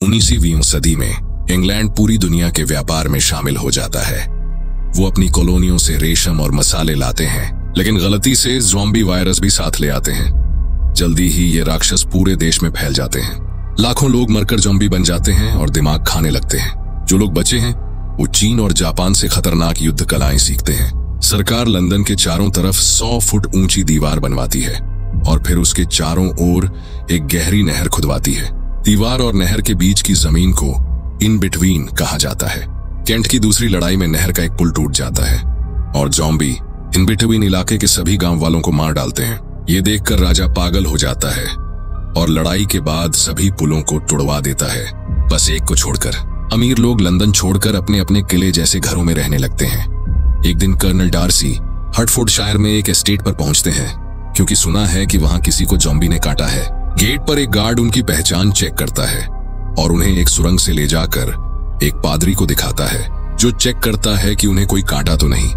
19वीं सदी में इंग्लैंड पूरी दुनिया के व्यापार में शामिल हो जाता है। वो अपनी कॉलोनियों से रेशम और मसाले लाते हैं, लेकिन गलती से ज़ॉम्बी वायरस भी साथ ले आते हैं। जल्दी ही ये राक्षस पूरे देश में फैल जाते हैं। लाखों लोग मरकर ज़ॉम्बी बन जाते हैं और दिमाग खाने लगते हैं। जो लोग बचे हैं वो चीन और जापान से खतरनाक युद्ध कलाएं सीखते हैं। सरकार लंदन के चारों तरफ 100 फुट ऊंची दीवार बनवाती है और फिर उसके चारों ओर एक गहरी नहर खुदवाती है। दीवार और नहर के बीच की जमीन को इन बिटवीन कहा जाता है। केंट की दूसरी लड़ाई में नहर का एक पुल टूट जाता है और ज़ॉम्बी इन बिटवीन इलाके के सभी गांव वालों को मार डालते हैं। ये देखकर राजा पागल हो जाता है और लड़ाई के बाद सभी पुलों को तोड़वा देता है, बस एक को छोड़कर। अमीर लोग लंदन छोड़कर अपने अपने किले जैसे घरों में रहने लगते हैं। एक दिन कर्नल डार्सी हर्टफोर्डशायर में एक एस्टेट पर पहुंचते हैं क्योंकि सुना है कि वहां किसी को ज़ॉम्बी ने काटा है। गेट पर एक गार्ड उनकी पहचान चेक करता है और उन्हें एक सुरंग से ले जाकर एक पादरी को दिखाता है, जो चेक करता है कि उन्हें कोई काटा तो नहीं।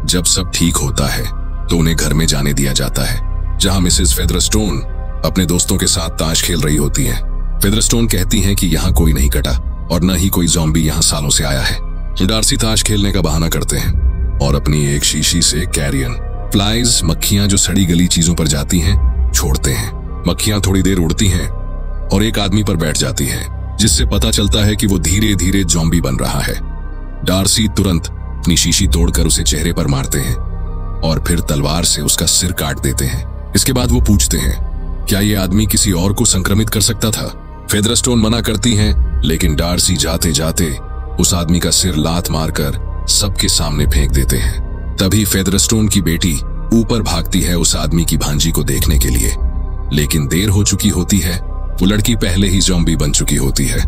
जब सब ठीक होता है तो उन्हें घर में जाने दिया जाता है, जहां मिसेस फेदरस्टोन अपने दोस्तों के साथ ताश खेल रही होती हैं। फेदरस्टोन कहती हैं कि यहाँ कोई नहीं कटा और न ही कोई ज़ॉम्बी यहाँ सालों से आया है। डार्सी ताश खेलने का बहाना करते हैं और अपनी एक शीशी से कैरियन फ्लाइज, मक्खियां जो सड़ी गली चीजों पर जाती हैं, छोड़ते हैं। मक्खियां थोड़ी देर उड़ती हैं और एक आदमी पर बैठ जाती हैं, जिससे पता चलता है कि वो धीरे धीरे ज़ॉम्बी बन रहा है। डार्सी तुरंत अपनी शीशी तोड़कर उसे चेहरे पर मारते हैं और फिर तलवार से उसका सिर काट देते हैं। इसके बाद वो पूछते हैं, क्या ये आदमी किसी और को संक्रमित कर सकता था? फेदरस्टोन मना करती हैं, लेकिन डार्सी जाते जाते उस आदमी का सिर लात मारकर सबके सामने फेंक देते हैं। तभी फेदरस्टोन की बेटी ऊपर भागती है उस आदमी की भांजी को देखने के लिए, लेकिन देर हो चुकी होती है। वो लड़की पहले ही ज़ॉम्बी बन चुकी होती है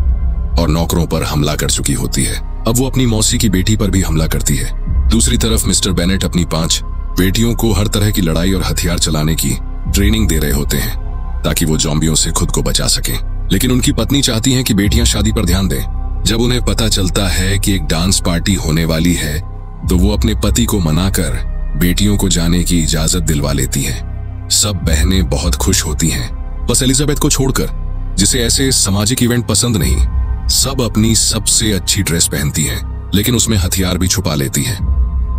और नौकरों पर हमला कर चुकी होती है। अब वो अपनी मौसी की बेटी पर भी हमला करती है। दूसरी तरफ मिस्टर बेनेट अपनी 5 बेटियों को हर तरह की लड़ाई और हथियार चलाने की ट्रेनिंग दे रहे होते हैं ताकि वो ज़ॉम्बियों से खुद को बचा सकें। लेकिन उनकी पत्नी चाहती है कि बेटियां शादी पर ध्यान दें। जब उन्हें पता चलता है कि एक डांस पार्टी होने वाली है तो वो अपने पति को मनाकर बेटियों को जाने की इजाजत दिलवा लेती हैं। सब बहनें बहुत खुश होती हैं, बस एलिजाबेथ को छोड़कर, जिसे ऐसे सामाजिक इवेंट पसंद नहीं। सब अपनी सबसे अच्छी ड्रेस पहनती हैं, लेकिन उसमें हथियार भी छुपा लेती हैं।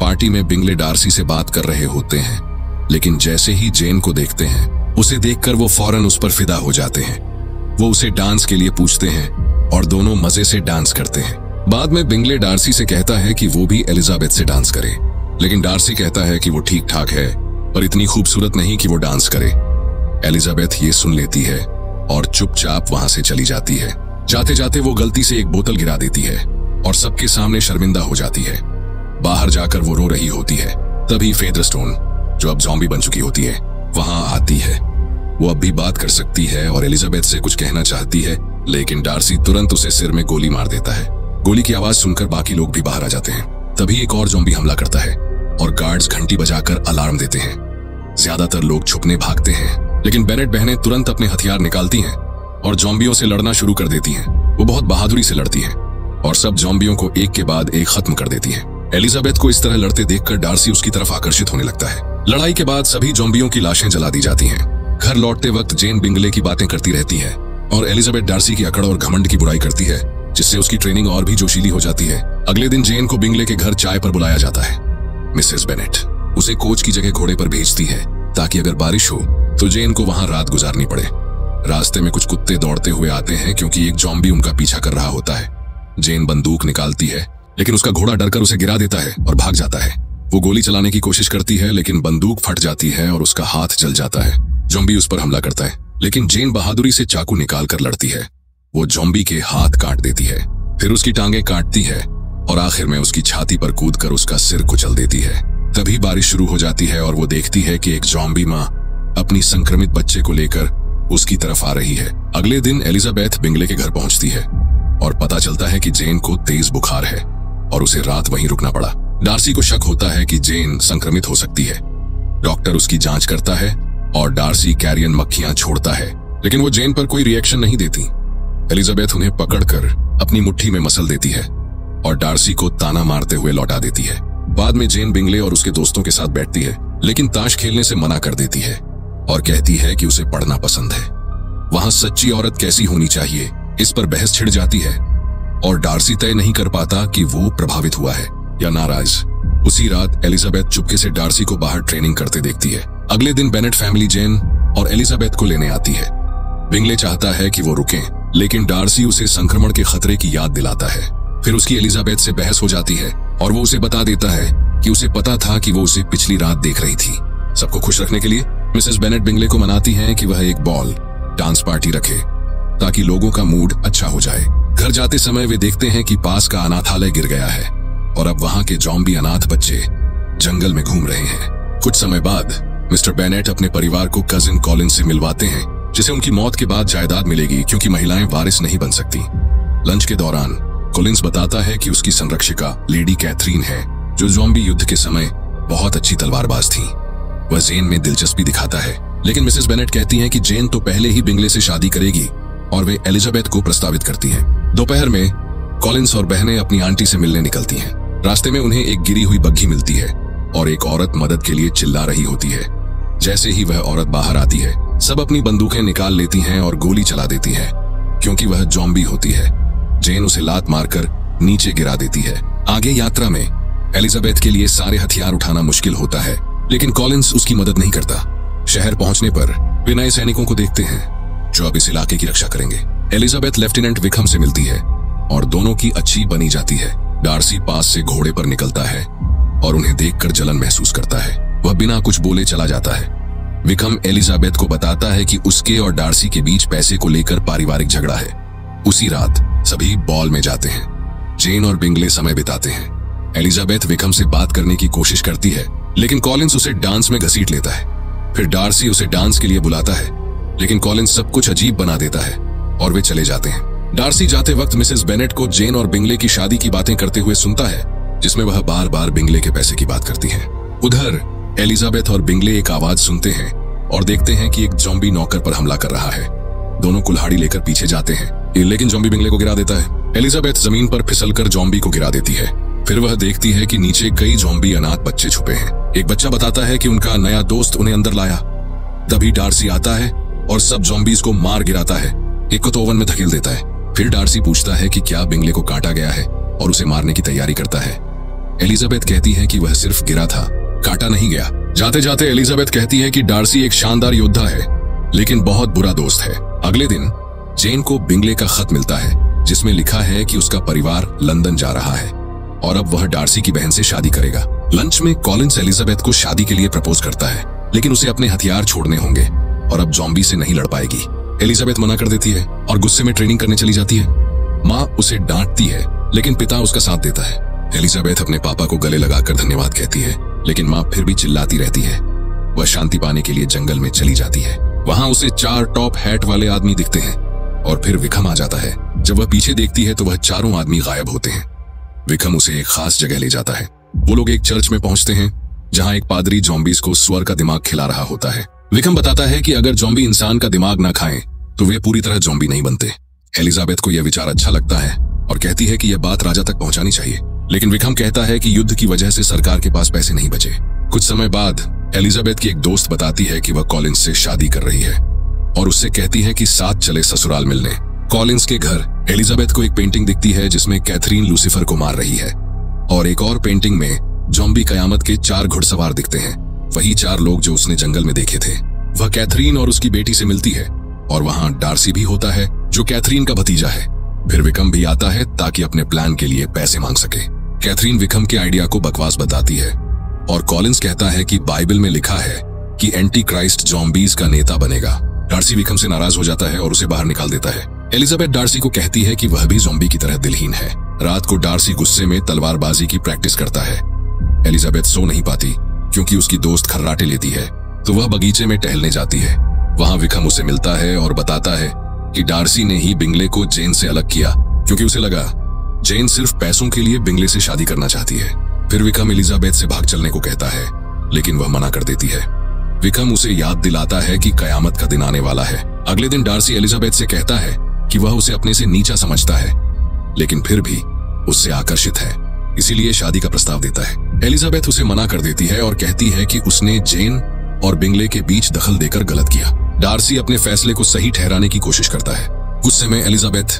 पार्टी में बिंगले डार्सी से बात कर रहे होते हैं, लेकिन जैसे ही जेन को देखते हैं, उसे देखकर वो फौरन उस पर फिदा हो जाते हैं। वो उसे डांस के लिए पूछते हैं और दोनों मजे से डांस करते हैं। बाद में बिंगले डार्सी से कहता है कि वो भी एलिजाबेथ से डांस करे, लेकिन डार्सी कहता है कि वो ठीक ठाक है पर इतनी खूबसूरत नहीं कि वो डांस करे। एलिजाबेथ ये सुन लेती है और चुपचाप वहां से चली जाती है। जाते जाते वो गलती से एक बोतल गिरा देती है और सबके सामने शर्मिंदा हो जाती है। बाहर जाकर वो रो रही होती है। तभी फेदरस्टोन, जो अब ज़ॉम्बी बन चुकी होती है, वहां आती है। वो अब भी बात कर सकती है और एलिजाबेथ से कुछ कहना चाहती है, लेकिन डार्सी तुरंत उसे सिर में गोली मार देता है। गोली की आवाज सुनकर बाकी लोग भी बाहर आ जाते हैं। तभी एक और ज़ॉम्बी हमला करता है और गार्ड्स घंटी बजाकर अलार्म देते हैं। ज्यादातर लोग छुपने भागते हैं, लेकिन बेनेट बहनें तुरंत अपने हथियार निकालती हैं और ज़ॉम्बियों से लड़ना शुरू कर देती हैं। वो बहुत बहादुरी से लड़ती हैं और सब ज़ॉम्बियों को एक के बाद एक खत्म कर देती हैं। एलिजाबेथ को इस तरह लड़ते देखकर डार्सी उसकी तरफ आकर्षित होने लगता है। लड़ाई के बाद सभी ज़ॉम्बियों की लाशें जला दी जाती हैं। घर लौटते वक्त जेन बिंगले की बातें करती रहती है और एलिजाबेथ डार्सी की अकड़ और घमंड की बुराई करती है, जिससे उसकी ट्रेनिंग और भी जोशीली हो जाती है। अगले दिन जेन को बिंगले के घर चाय पर बुलाया जाता है। मिसेस बेनेट उसे कोच की जगह घोड़े पर भेजती है ताकि अगर बारिश हो तो जेन को वहां रात गुजारनी पड़े। रास्ते में कुछ कुत्ते दौड़ते हुए आते हैं क्योंकि एक ज़ॉम्बी उनका पीछा कर रहा होता है। जेन बंदूक निकालती है, लेकिन उसका घोड़ा डरकर उसे गिरा देता है और भाग जाता है। वो गोली चलाने की कोशिश करती है, लेकिन बंदूक फट जाती है और उसका हाथ जल जाता है। ज़ॉम्बी उस पर हमला करता है, लेकिन जेन बहादुरी से चाकू निकाल कर लड़ती है। वो ज़ॉम्बी के हाथ काट देती है, फिर उसकी टांगें काटती है और आखिर में उसकी छाती पर कूदकर उसका सिर कुचल देती है। तभी बारिश शुरू हो जाती है और वो देखती है कि एक ज़ॉम्बी माँ अपनी संक्रमित बच्चे को लेकर उसकी तरफ आ रही है। अगले दिन एलिजाबेथ बिंगले के घर पहुंचती है और पता चलता है कि जेन को तेज बुखार है और उसे रात वहीं रुकना पड़ा। डार्सी को शक होता है कि जेन संक्रमित हो सकती है। डॉक्टर उसकी जांच करता है और डार्सी कैरियन मक्खियां छोड़ता है, लेकिन वो जेन पर कोई रिएक्शन नहीं देती। एलिजाबेथ उन्हें पकड़कर अपनी मुट्ठी में मसल देती है और डार्सी को ताना मारते हुए लौटा देती है। बाद में जेन बिंगले और उसके दोस्तों के साथ बैठती है, लेकिन ताश खेलने से मना कर देती है और कहती है कि उसे पढ़ना पसंद है। वहां सच्ची औरत कैसी होनी चाहिए इस पर बहस छिड़ जाती है और डार्सी तय नहीं कर पाता कि वो प्रभावित हुआ है या नाराज। उसी रात एलिजाबेथ चुपके से डार्सी को बाहर ट्रेनिंग करते देखती है। अगले दिन बेनेट फैमिली जेन और एलिजाबेथ को लेने आती है। बिंगले चाहता है कि वो रुकें, लेकिन डार्सी उसे संक्रमण के खतरे की याद दिलाता है। फिर उसकी एलिजाबेथ से बहस हो जाती है और वो उसे बता देता है कि उसे पता था कि वो उसे पिछली रात देख रही थी। सबको खुश रखने के लिए मिसेस बेनेट बिंगले को मनाती हैं कि वह एक बॉल डांस पार्टी रखे ताकि लोगों का मूड अच्छा हो जाए। घर जाते समय वे देखते हैं कि पास का अनाथालय गिर गया है और अब वहां के ज़ॉम्बी अनाथ बच्चे जंगल में घूम रहे हैं। कुछ समय बाद मिस्टर बेनेट अपने परिवार को कजिन कॉलिन से मिलवाते हैं, जिसे उनकी मौत के बाद जायदाद मिलेगी क्योंकि महिलाएं वारिस नहीं बन सकती। लंच के दौरान कॉलिन्स बताता है कि उसकी संरक्षिका लेडी कैथरीन है, जो ज़ॉम्बी युद्ध के समय बहुत अच्छी तलवारबाज थी। वह जेन में दिलचस्पी दिखाता है, लेकिन मिसेस बेनेट कहती हैं कि जेन तो पहले ही बिंगले से शादी करेगी और वे एलिजाबेथ को प्रस्तावित करती हैं। दोपहर में कॉलिन्स और बहनें अपनी आंटी से मिलने निकलती हैं। रास्ते में उन्हें एक गिरी हुई बग्घी मिलती है और एक औरत मदद के लिए चिल्ला रही होती है। जैसे ही वह औरत बाहर आती है, सब अपनी बंदूकें निकाल लेती हैं और गोली चला देती हैं, क्योंकि वह ज़ॉम्बी होती है। जेन उसे लात मारकर नीचे गिरा देती है। आगे यात्रा में एलिजाबेथ के लिए सारे हथियार उठाना मुश्किल होता है, लेकिन कॉलिन्स उसकी मदद नहीं करता। शहर पहुंचने पर वे नए सैनिकों को देखते हैं जो अब इस इलाके की रक्षा करेंगे। एलिजाबेथ लेफ्टिनेंट विकम से मिलती है और दोनों की अच्छी बनी जाती है। डार्सी पास से घोड़े पर निकलता है और उन्हें देखकर जलन महसूस करता है। वह बिना कुछ बोले चला जाता है। विकम एलिजाबेथ को बताता है कि उसके और डार्सी के बीच पैसे को लेकर पारिवारिक झगड़ा है। उसी रात सभी बॉल में जाते हैं। जेन और बिंगले समय बिताते हैं। एलिजाबेथ विकम से बात करने की कोशिश करती है, लेकिन कॉलिन्स उसे डांस में घसीट लेता है। फिर डार्सी उसे डांस के लिए बुलाता है, लेकिन कॉलिन्स सब कुछ अजीब बना देता है और वे चले जाते हैं। डार्सी जाते वक्त मिसेस बेनेट को जेन और बिंगले की शादी की बातें करते हुए सुनता है, जिसमें वह बार बार बिंगले के पैसे की बात करती है। उधर एलिजाबेथ और बिंगले एक आवाज सुनते हैं और देखते हैं कि एक ज़ॉम्बी नौकर पर हमला कर रहा है। दोनों कुल्हाड़ी लेकर पीछे जाते हैं, लेकिन ज़ॉम्बी बिंगले को गिरा देता है। एलिजाबेथ जमीन पर फिसलकर ज़ॉम्बी को गिरा देती है। फिर वह देखती है कि नीचे कई ज़ॉम्बी अनाथ बच्चे छुपे हैं। एक बच्चा बताता है कि उनका नया दोस्त उन्हें अंदर लाया। तभी डार्सी आता है और सब ज़ॉम्बीज को मार गिराता है। एक को तो ओवन में धकेल देता है। फिर डार्सी पूछता है कि क्या बिंगले को काटा गया है और उसे मारने की तैयारी करता है। एलिजाबेथ कहती है कि वह सिर्फ गिरा था, काटा नहीं गया। जाते जाते एलिजाबेथ कहती है कि डार्सी एक शानदार योद्धा है, लेकिन बहुत बुरा दोस्त है। अगले दिन जेन को बिंगले का खत मिलता है, जिसमें लिखा है कि उसका परिवार लंदन जा रहा है और अब वह डार्सी की बहन से शादी करेगा। लंच में कॉलिन्स एलिजाबेथ को शादी के लिए प्रपोज करता है, लेकिन उसे अपने हथियार छोड़ने होंगे और अब ज़ॉम्बी से नहीं लड़ पाएगी। एलिजाबेथ मना कर देती है और गुस्से में ट्रेनिंग करने चली जाती है। माँ उसे डांटती है, लेकिन पिता उसका साथ देता है। एलिजाबेथ अपने पापा को गले लगाकर धन्यवाद कहती है, लेकिन माँ फिर भी चिल्लाती रहती है। वह शांति पाने के लिए जंगल में चली जाती है। वहां उसे 4 टॉप हैट वाले आदमी दिखते हैं और फिर विकम आ जाता है। जब वह पीछे देखती है तो वह चारों आदमी गायब होते हैं। विकम उसे एक खास जगह ले जाता है। वो लोग एक चर्च में पहुंचते हैं, जहां एक पादरी ज़ॉम्बीज को स्वर का दिमाग खिला रहा होता है। विकम बताता है कि अगर ज़ॉम्बी इंसान का दिमाग ना खाएं, तो वे पूरी तरह ज़ॉम्बी नहीं बनते। एलिजाबेथ को यह विचार अच्छा लगता है और कहती है कि यह बात राजा तक पहुंचानी चाहिए, लेकिन विकम कहता है कि युद्ध की वजह से सरकार के पास पैसे नहीं बचे। कुछ समय बाद एलिजाबेथ की एक दोस्त बताती है कि वह कॉलिन्स से शादी कर रही है और उससे कहती है कि साथ चले ससुराल मिलने। कॉलिन्स के घर एलिजाबेथ को एक पेंटिंग दिखती है, जिसमें कैथरीन लूसीफर को मार रही है और एक और पेंटिंग में ज़ॉम्बी कयामत के 4 घुड़सवार दिखते हैं, वही 4 लोग जो उसने जंगल में देखे थे। वह कैथरीन और उसकी बेटी से मिलती है और वहां डार्सी भी होता है, जो कैथरीन का भतीजा है। फिर विकम भी आता है ताकि अपने प्लान के लिए पैसे मांग सके। कैथरीन विकम के आइडिया को बकवास बताती है और कॉलिन्स कहता है कि बाइबल में लिखा है कि एंटी क्राइस्ट ज़ॉम्बीज का नेता बनेगा। डार्सी विकम से नाराज हो जाता है और उसे बाहर निकाल देता है। एलिजाबेथ डार्सी को कहती है कि वह भी ज़ॉम्बी की तरह दिलहीन है। रात को डार्सी गुस्से में तलवारबाजी की प्रैक्टिस करता है। एलिजाबेथ सो नहीं पाती क्योंकि उसकी दोस्त खर्राटे लेती है, तो वह बगीचे में टहलने जाती है। वहां विकम उसे मिलता है और बताता है कि डार्सी ने ही बिंगले को जेन से अलग किया, क्योंकि उसे लगा जेन सिर्फ पैसों के लिए बिंगले से शादी करना चाहती है। फिर विकम एलिजाबेथ से भाग चलने को कहता है, लेकिन वह मना कर देती है। विकम उसे याद दिलाता है कि कयामत का दिन आने वाला है। अगले दिन डार्सी एलिजाबेथ से कहता है कि वह उसे अपने से नीचा समझता है, लेकिन फिर भी उससे आकर्षित है, इसीलिए शादी का प्रस्ताव देता है। एलिजाबेथ उसे मना कर देती है और कहती है कि उसने जेन और बिंगले के बीच दखल देकर गलत किया। डार्सी अपने फैसले को सही ठहराने की कोशिश करता है। गुस्से में एलिजाबेथ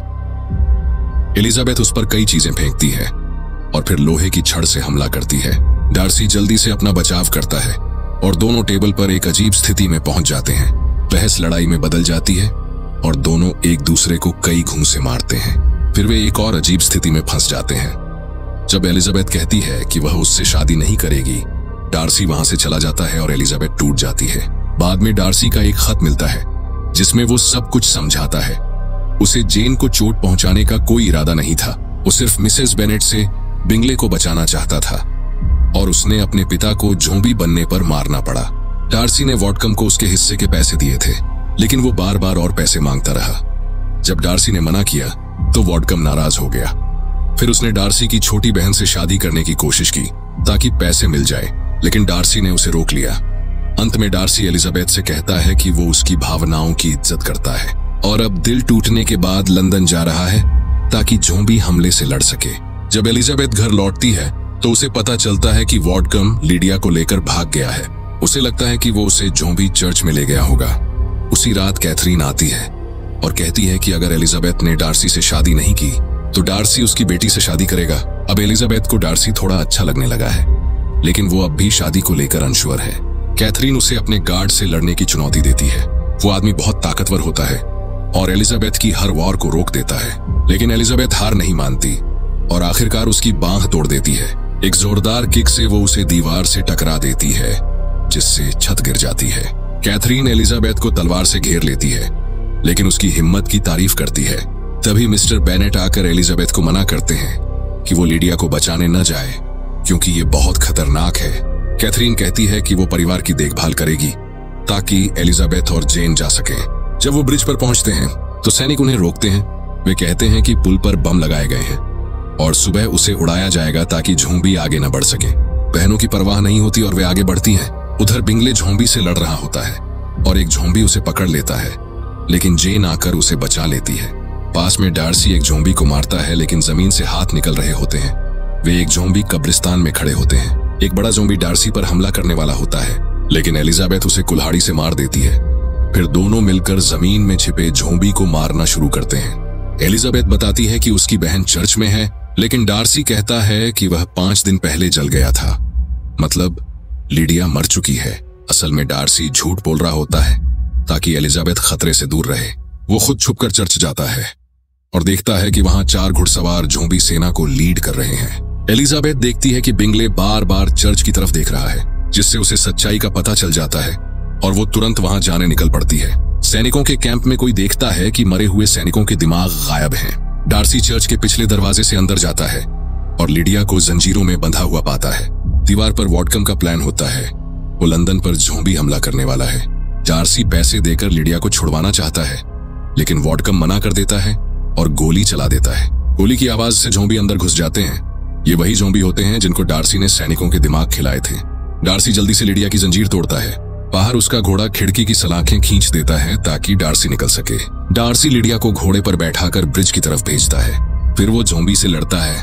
एलिजाबेथ उस पर कई चीजें फेंकती है और फिर लोहे की छड़ से हमला करती है। डार्सी जल्दी से अपना बचाव करता है और दोनों टेबल पर एक अजीब स्थिति में पहुंच जाते हैं। बहस लड़ाई में बदल जाती है और दोनों एक दूसरे को कई घूंसे मारते हैं। फिर वे एक और अजीब स्थिति में फंस जाते हैं। जब एलिजाबेथ कहती है कि वह उससे शादी नहीं करेगी, डार्सी वहां से चला जाता है और एलिजाबेथ टूट जाती है। बाद में डार्सी का एक खत मिलता है जिसमें वो सब कुछ समझाता है। उसे जेन को चोट पहुंचाने का कोई इरादा नहीं था। वो सिर्फ मिसेस बेनेट से बिंगले को बचाना चाहता था और उसने अपने पिता को ज़ॉम्बी बनने पर मारना पड़ा। डार्सी ने वॉटकम को उसके हिस्से के पैसे दिए थे, लेकिन वो बार बार और पैसे मांगता रहा। जब डार्सी ने मना किया तो वॉटकम नाराज हो गया। फिर उसने डार्सी की छोटी बहन से शादी करने की कोशिश की ताकि पैसे मिल जाए, लेकिन डार्सी ने उसे रोक लिया। अंत में डार्सी एलिजाबेथ से कहता है कि वो उसकी भावनाओं की इज्जत करता है और अब दिल टूटने के बाद लंदन जा रहा है ताकि ज़ॉम्बी हमले से लड़ सके। जब एलिजाबेथ घर लौटती है तो उसे पता चलता है कि वॉटकम लिडिया को लेकर भाग गया है। उसे लगता है कि वो उसे ज़ॉम्बी चर्च में ले गया होगा। उसी रात कैथरीन आती है और कहती है कि अगर एलिजाबेथ ने डार्सी से शादी नहीं की तो डार्सी उसकी बेटी से शादी करेगा। अब एलिजाबेथ को डार्सी थोड़ा अच्छा लगने लगा है, लेकिन वो अब भी शादी को लेकर अनश्योर है। कैथरीन उसे अपने गार्ड से लड़ने की चुनौती देती है। वो आदमी बहुत ताकतवर होता है और एलिजाबेथ की हर वॉर को रोक देता है, लेकिन एलिजाबेथ हार नहीं मानती और आखिरकार उसकी बांह तोड़ देती है। एक जोरदार किक से वो उसे दीवार से टकरा देती है, जिससे छत गिर जाती है। कैथरीन एलिजाबेथ को तलवार से घेर लेती है, लेकिन उसकी हिम्मत की तारीफ करती है। तभी मिस्टर बेनेट आकर एलिजाबेथ को मना करते हैं कि वो लिडिया को बचाने न जाए, क्योंकि ये बहुत खतरनाक है। कैथरीन कहती है कि वो परिवार की देखभाल करेगी ताकि एलिजाबेथ और जेन जा सके। जब वो ब्रिज पर पहुंचते हैं तो सैनिक उन्हें रोकते हैं। वे कहते हैं कि पुल पर बम लगाए गए हैं और सुबह उसे उड़ाया जाएगा ताकि ज़ॉम्बी आगे न बढ़ सके। बहनों की परवाह नहीं होती और वे आगे बढ़ती हैं। उधर बिंगले ज़ॉम्बी से लड़ रहा होता है और एक ज़ॉम्बी उसे पकड़ लेता है, लेकिन जेन आकर उसे बचा लेती है। पास में डार्सी एक ज़ॉम्बी को मारता है, लेकिन जमीन से हाथ निकल रहे होते हैं। वे एक ज़ॉम्बी कब्रिस्तान में खड़े होते हैं। एक बड़ा ज़ॉम्बी डार्सी पर हमला करने वाला होता है, लेकिन एलिजाबेथ उसे कुल्हाड़ी से मार देती है। फिर दोनों मिलकर जमीन में छिपे ज़ॉम्बी को मारना शुरू करते हैं। एलिजाबेथ बताती है कि उसकी बहन चर्च में है, लेकिन डार्सी कहता है कि वह 5 दिन पहले जल गया था, मतलब लिडिया मर चुकी है। असल में डार्सी झूठ बोल रहा होता है ताकि एलिजाबेथ खतरे से दूर रहे। वो खुद छुपकर चर्च जाता है और देखता है कि वहां 4 घुड़सवार ज़ॉम्बी सेना को लीड कर रहे हैं। एलिजाबेथ देखती है कि बिंगले बार बार चर्च की तरफ देख रहा है, जिससे उसे सच्चाई का पता चल जाता है और वो तुरंत वहां जाने निकल पड़ती है। सैनिकों के कैंप में कोई देखता है कि मरे हुए सैनिकों के दिमाग गायब हैं। डार्सी चर्च के पिछले दरवाजे से अंदर जाता है और लिडिया को जंजीरों में बंधा हुआ पाता है। दीवार पर वॉटकम का प्लान होता है। वो लंदन पर ज़ॉम्बी हमला करने वाला है। डार्सी पैसे देकर लिडिया को छुड़वाना चाहता है, लेकिन वॉटकम मना कर देता है और गोली चला देता है। गोली की आवाज से ज़ॉम्बी अंदर घुस जाते हैं। ये वही ज़ॉम्बी होते हैं जिनको डार्सी ने सैनिकों के दिमाग खिलाए थे। डार्सी जल्दी से लिडिया की जंजीर तोड़ता है। बाहर उसका घोड़ा खिड़की की सलाखें खींच देता है ताकि डार्सी निकल सके। डार्सी लिडिया को घोड़े पर बैठाकर ब्रिज की तरफ भेजता है। फिर वो ज़ॉम्बी से लड़ता है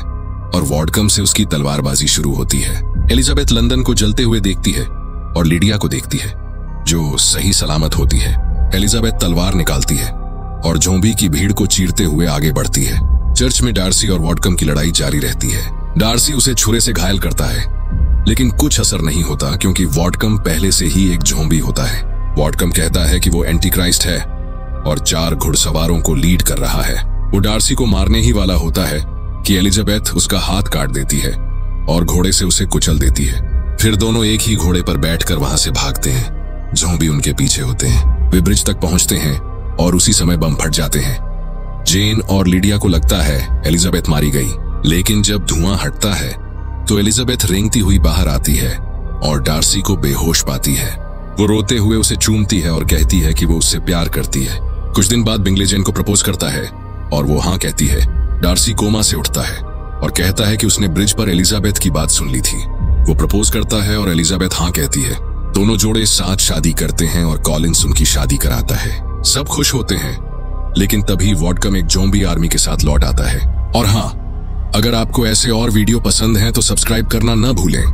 और वॉटकम से उसकी तलवारबाजी शुरू होती है। एलिजाबेथ लंदन को जलते हुए देखती है और लिडिया को देखती है, जो सही सलामत होती है। एलिजाबेथ तलवार निकालती है और ज़ॉम्बी की भीड़ को चीरते हुए आगे बढ़ती है। चर्च में डार्सी और वॉटकम की लड़ाई जारी रहती है। डार्सी उसे छुरे से घायल करता है, लेकिन कुछ असर नहीं होता क्योंकि वॉटकम पहले से ही एक ज़ॉम्बी होता है। वॉटकम कहता है कि वो एंटी क्राइस्ट है और 4 घुड़सवारों को लीड कर रहा है। वो डार्सी को मारने ही वाला होता है कि एलिजाबेथ उसका हाथ काट देती है और घोड़े से उसे कुचल देती है। फिर दोनों एक ही घोड़े पर बैठकर वहां से भागते हैं। ज़ॉम्बी उनके पीछे होते हैं। वे ब्रिज तक पहुंचते हैं और उसी समय बम फट जाते हैं। जेन और लिडिया को लगता है एलिजाबेथ मारी गई, लेकिन जब धुआं हटता है तो एलिजाबेथ रेंगती हुई बाहर आती है और डार्सी को बेहोश पाती है। वो रोते हुए उसे चूमती है और कहती है कि वो उससे प्यार करती है। कुछ दिन बाद बिंगले जेन को प्रपोज करता है और वो हाँ कहती है। डार्सी कोमा से उठता है और कहता है कि उसने ब्रिज पर एलिजाबेथ की बात सुन ली थी। वो प्रपोज करता है और एलिजाबेथ हाँ कहती है। दोनों जोड़े साथ शादी करते हैं और कॉलिंस उनकी शादी कराता है। सब खुश होते हैं, लेकिन तभी वॉटकम एक ज़ॉम्बी आर्मी के साथ लौट आता है। और हाँ, अगर आपको ऐसे और वीडियो पसंद हैं तो सब्सक्राइब करना न भूलें।